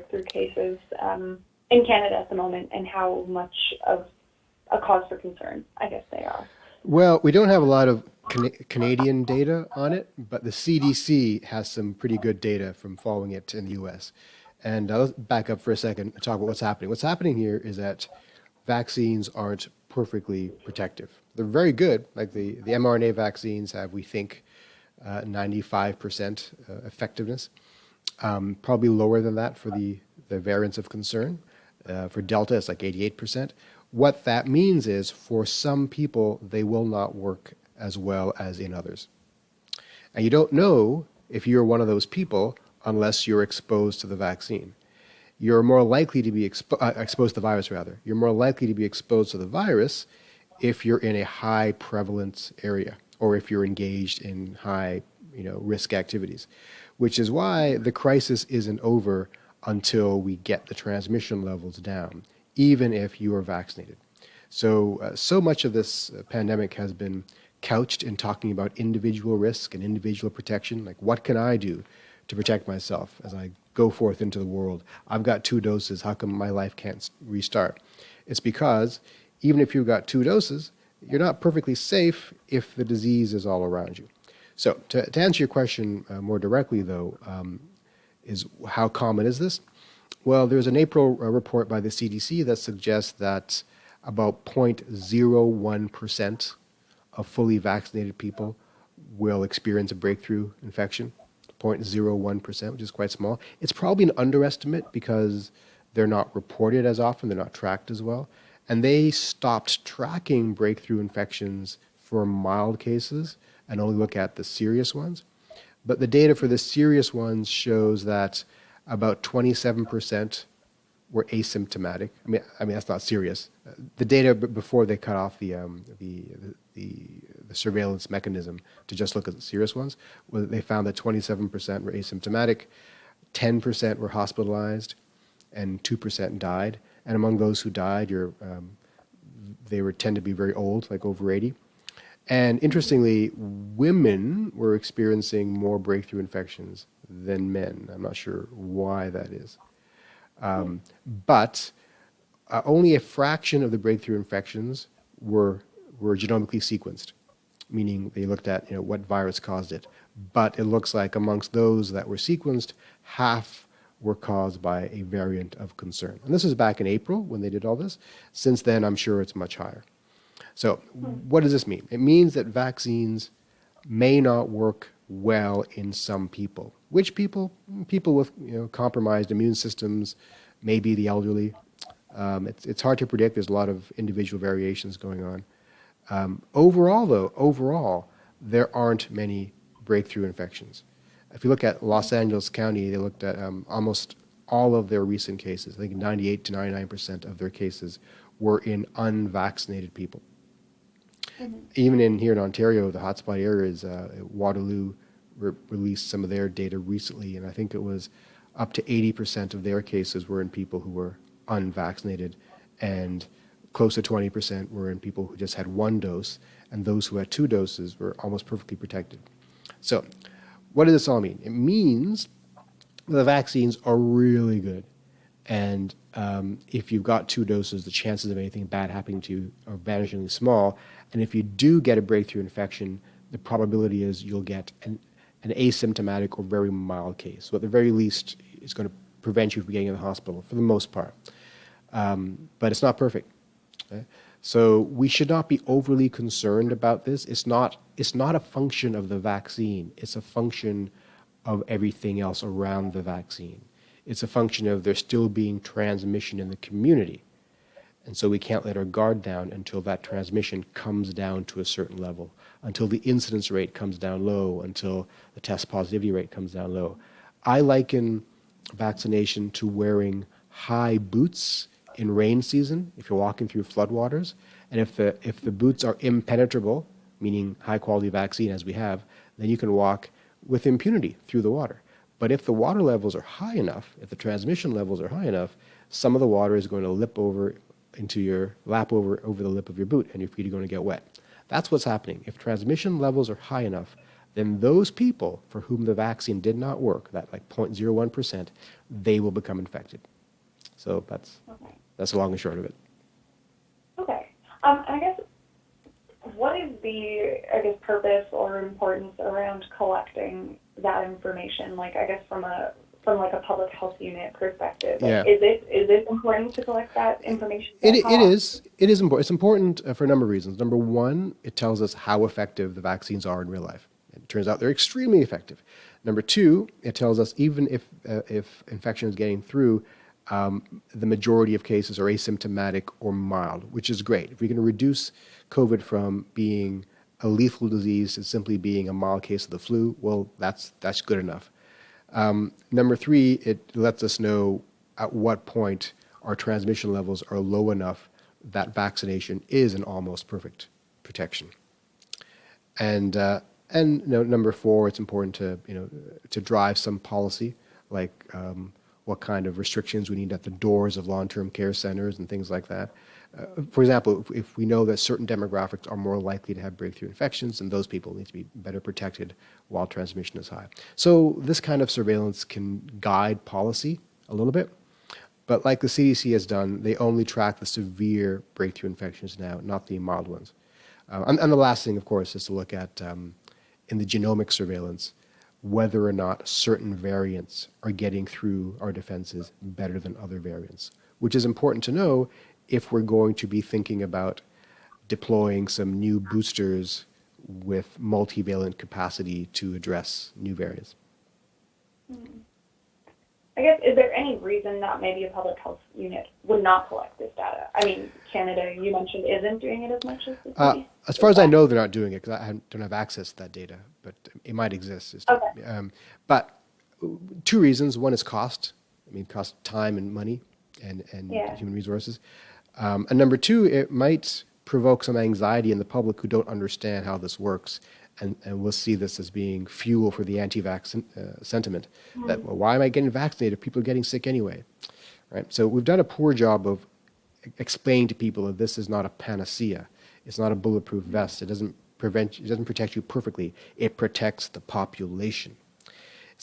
breakthrough cases in Canada at the moment, and how much of a cause for concern, I guess, they are? Well, we don't have a lot of Canadian data on it, but the CDC has some pretty good data from following it in the US. And let's back up for a second and talk about what's happening. What's happening here is that vaccines aren't perfectly protective. They're very good, like the mRNA vaccines have, we think, 95% effectiveness. Probably lower than that for the variants of concern. For Delta, it's like 88%. What that means is for some people, they will not work as well as in others. And you don't know if you're one of those people unless you're exposed to the vaccine. You're more likely to be exposed to the virus, rather. You're more likely to be exposed to the virus if you're in a high prevalence area or if you're engaged in high, risk activities, which is why the crisis isn't over until we get the transmission levels down, even if you are vaccinated. So much of this pandemic has been couched in talking about individual risk and individual protection. Like, what can I do to protect myself as I go forth into the world? I've got 2 doses. How come my life can't restart? It's because even if you've got 2 doses, you're not perfectly safe if the disease is all around you. So to answer your question more directly, though, is how common is this? Well, there's an April report by the CDC that suggests that about 0.01% of fully vaccinated people will experience a breakthrough infection. 0.01%, which is quite small. It's probably an underestimate because they're not reported as often, they're not tracked as well. And they stopped tracking breakthrough infections for mild cases and only look at the serious ones. But the data for the serious ones shows that about 27% were asymptomatic. I mean that's not serious. The data before they cut off the surveillance mechanism to just look at the serious ones, they found that 27% were asymptomatic, 10% were hospitalized, and 2% died. And among those who died, they tend to be very old, like over 80. And interestingly, women were experiencing more breakthrough infections than men. I'm not sure why that is. But only a fraction of the breakthrough infections were genomically sequenced, meaning they looked at what virus caused it. But it looks like amongst those that were sequenced, half were caused by a variant of concern. And this was back in April when they did all this. Since then, I'm sure it's much higher. So what does this mean? It means that vaccines may not work well in some people. Which people? People with compromised immune systems, maybe the elderly. It's hard to predict. There's a lot of individual variations going on. Overall, there aren't many breakthrough infections. If you look at Los Angeles County, they looked at almost all of their recent cases. I think 98 to 99% of their cases were in unvaccinated people. Mm-hmm. Even here in Ontario, the hotspot areas, Waterloo released some of their data recently, and I think it was up to 80% of their cases were in people who were unvaccinated, and close to 20% were in people who just had 1 dose, and those who had 2 doses were almost perfectly protected. So what does this all mean? It means the vaccines are really good. And if you've got 2 doses, the chances of anything bad happening to you are vanishingly small. And if you do get a breakthrough infection, the probability is you'll get an asymptomatic or very mild case. So at the very least, it's going to prevent you from getting in the hospital for the most part. But it's not perfect. Okay? So we should not be overly concerned about this. It's not a function of the vaccine. It's a function of everything else around the vaccine. It's a function of there still being transmission in the community. And so we can't let our guard down until that transmission comes down to a certain level, until the incidence rate comes down low, until the test positivity rate comes down low. I liken vaccination to wearing high boots in rain season if you're walking through floodwaters. And if the boots are impenetrable, meaning high quality vaccine as we have, then you can walk with impunity through the water. But if the water levels are high enough, if the transmission levels are high enough, some of the water is going to lap over the lip of your boot, and your feet are going to get wet. That's what's happening. If transmission levels are high enough, then those people for whom the vaccine did not work, that like 0.01%, they will become infected. So Okay. that's the long and short of it. Okay. And I guess, what is the, purpose or importance around collecting that information? Like, I guess from a public health unit perspective, like, Yeah. is it important to collect that information? It is important. It's important for a number of reasons. Number one, it tells us how effective the vaccines are in real life. It turns out they're extremely effective. Number two, it tells us even if infection is getting through, the majority of cases are asymptomatic or mild, which is great. If we can reduce COVID from being a lethal disease to simply being a mild case of the flu, well, that's good enough. Number three, it lets us know at what point our transmission levels are low enough that vaccination is an almost perfect protection. And number four, it's important to drive some policy, like what kind of restrictions we need at the doors of long-term care centers and things like that. For example, if we know that certain demographics are more likely to have breakthrough infections, then those people need to be better protected while transmission is high. So this kind of surveillance can guide policy a little bit, but like the CDC has done, they only track the severe breakthrough infections now, not the mild ones. And the last thing, of course, is to look at, in the genomic surveillance, whether or not certain variants are getting through our defenses better than other variants, which is important to know if we're going to be thinking about deploying some new boosters with multivalent capacity to address new variants. I guess, is there any reason that maybe a public health unit would not collect this data? I mean, Canada, you mentioned, isn't doing it as much as the city. As far as I know, they're not doing it because I don't have access to that data, but it might exist. Okay. But two reasons. One is cost. I mean, cost time and money and Yeah. human resources. And number two, it might provoke some anxiety in the public who don't understand how this works. And we'll see this as being fuel for the anti-vax sentiment that, well, why am I getting vaccinated? People are getting sick anyway, right? So we've done a poor job of explaining to people that this is not a panacea. It's not a bulletproof vest. It doesn't protect you perfectly. It protects the population.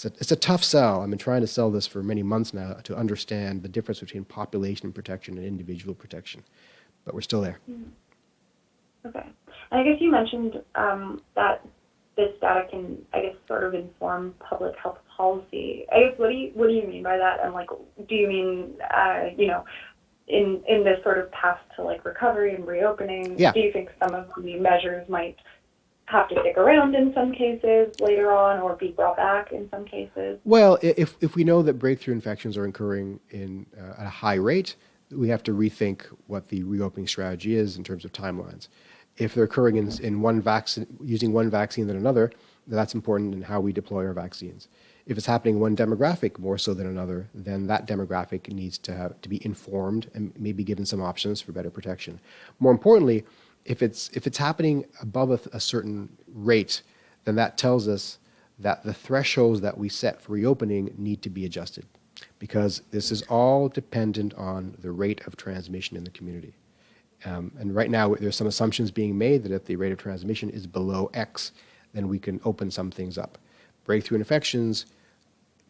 It's a tough sell. I've been trying to sell this for many months now to understand the difference between population protection and individual protection, but we're still there. Okay. And I guess you mentioned that this data can, sort of inform public health policy. I guess, what do you mean by that? And do you mean, in this sort of path to recovery and reopening? Yeah. Do you think some of the measures might have to stick around in some cases later on, or be brought back in some cases? Well, if we know that breakthrough infections are occurring at a high rate, we have to rethink what the reopening strategy is in terms of timelines. If they're occurring in one vaccine, using one vaccine than another, that's important in how we deploy our vaccines. If it's happening in one demographic more so than another, then that demographic needs to be informed and maybe given some options for better protection. More importantly, if it's happening above a certain rate, then that tells us that the thresholds that we set for reopening need to be adjusted, because this is all dependent on the rate of transmission in the community. And right now, there's some assumptions being made that if the rate of transmission is below X, then we can open some things up. Breakthrough infections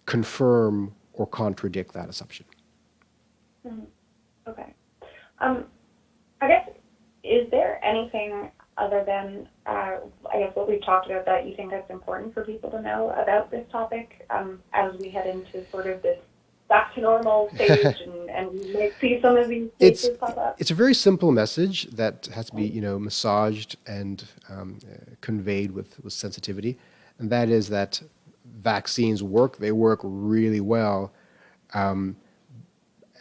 confirm or contradict that assumption. Okay. I guess, is there anything other than, what we've talked about that you think that's important for people to know about this topic as we head into sort of this back to normal stage and we might see some of these cases pop up? It's a very simple message that has to be, massaged and conveyed with sensitivity, and that is that vaccines work. They work really well, and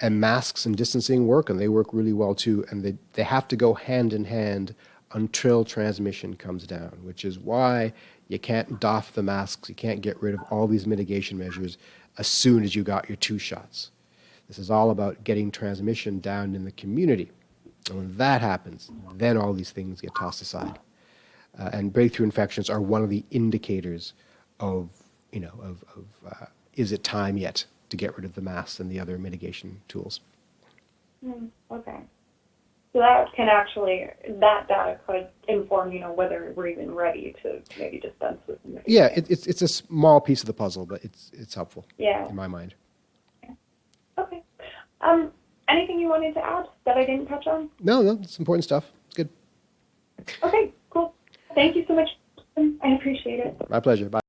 masks and distancing work, and they work really well too. And they have to go hand in hand until transmission comes down, which is why you can't doff the masks. You can't get rid of all these mitigation measures as soon as you got your 2 shots. This is all about getting transmission down in the community. And when that happens, then all these things get tossed aside. And breakthrough infections are one of the indicators of is it time yet to get rid of the masks and the other mitigation tools. Okay. So that can actually, that data could inform, whether we're even ready to maybe dispense with them. Yeah, it's a small piece of the puzzle, but it's helpful Yeah. in my mind. Okay. Anything you wanted to add that I didn't touch on? No, it's important stuff. It's good. Okay, cool. Thank you so much. I appreciate it. My pleasure. Bye.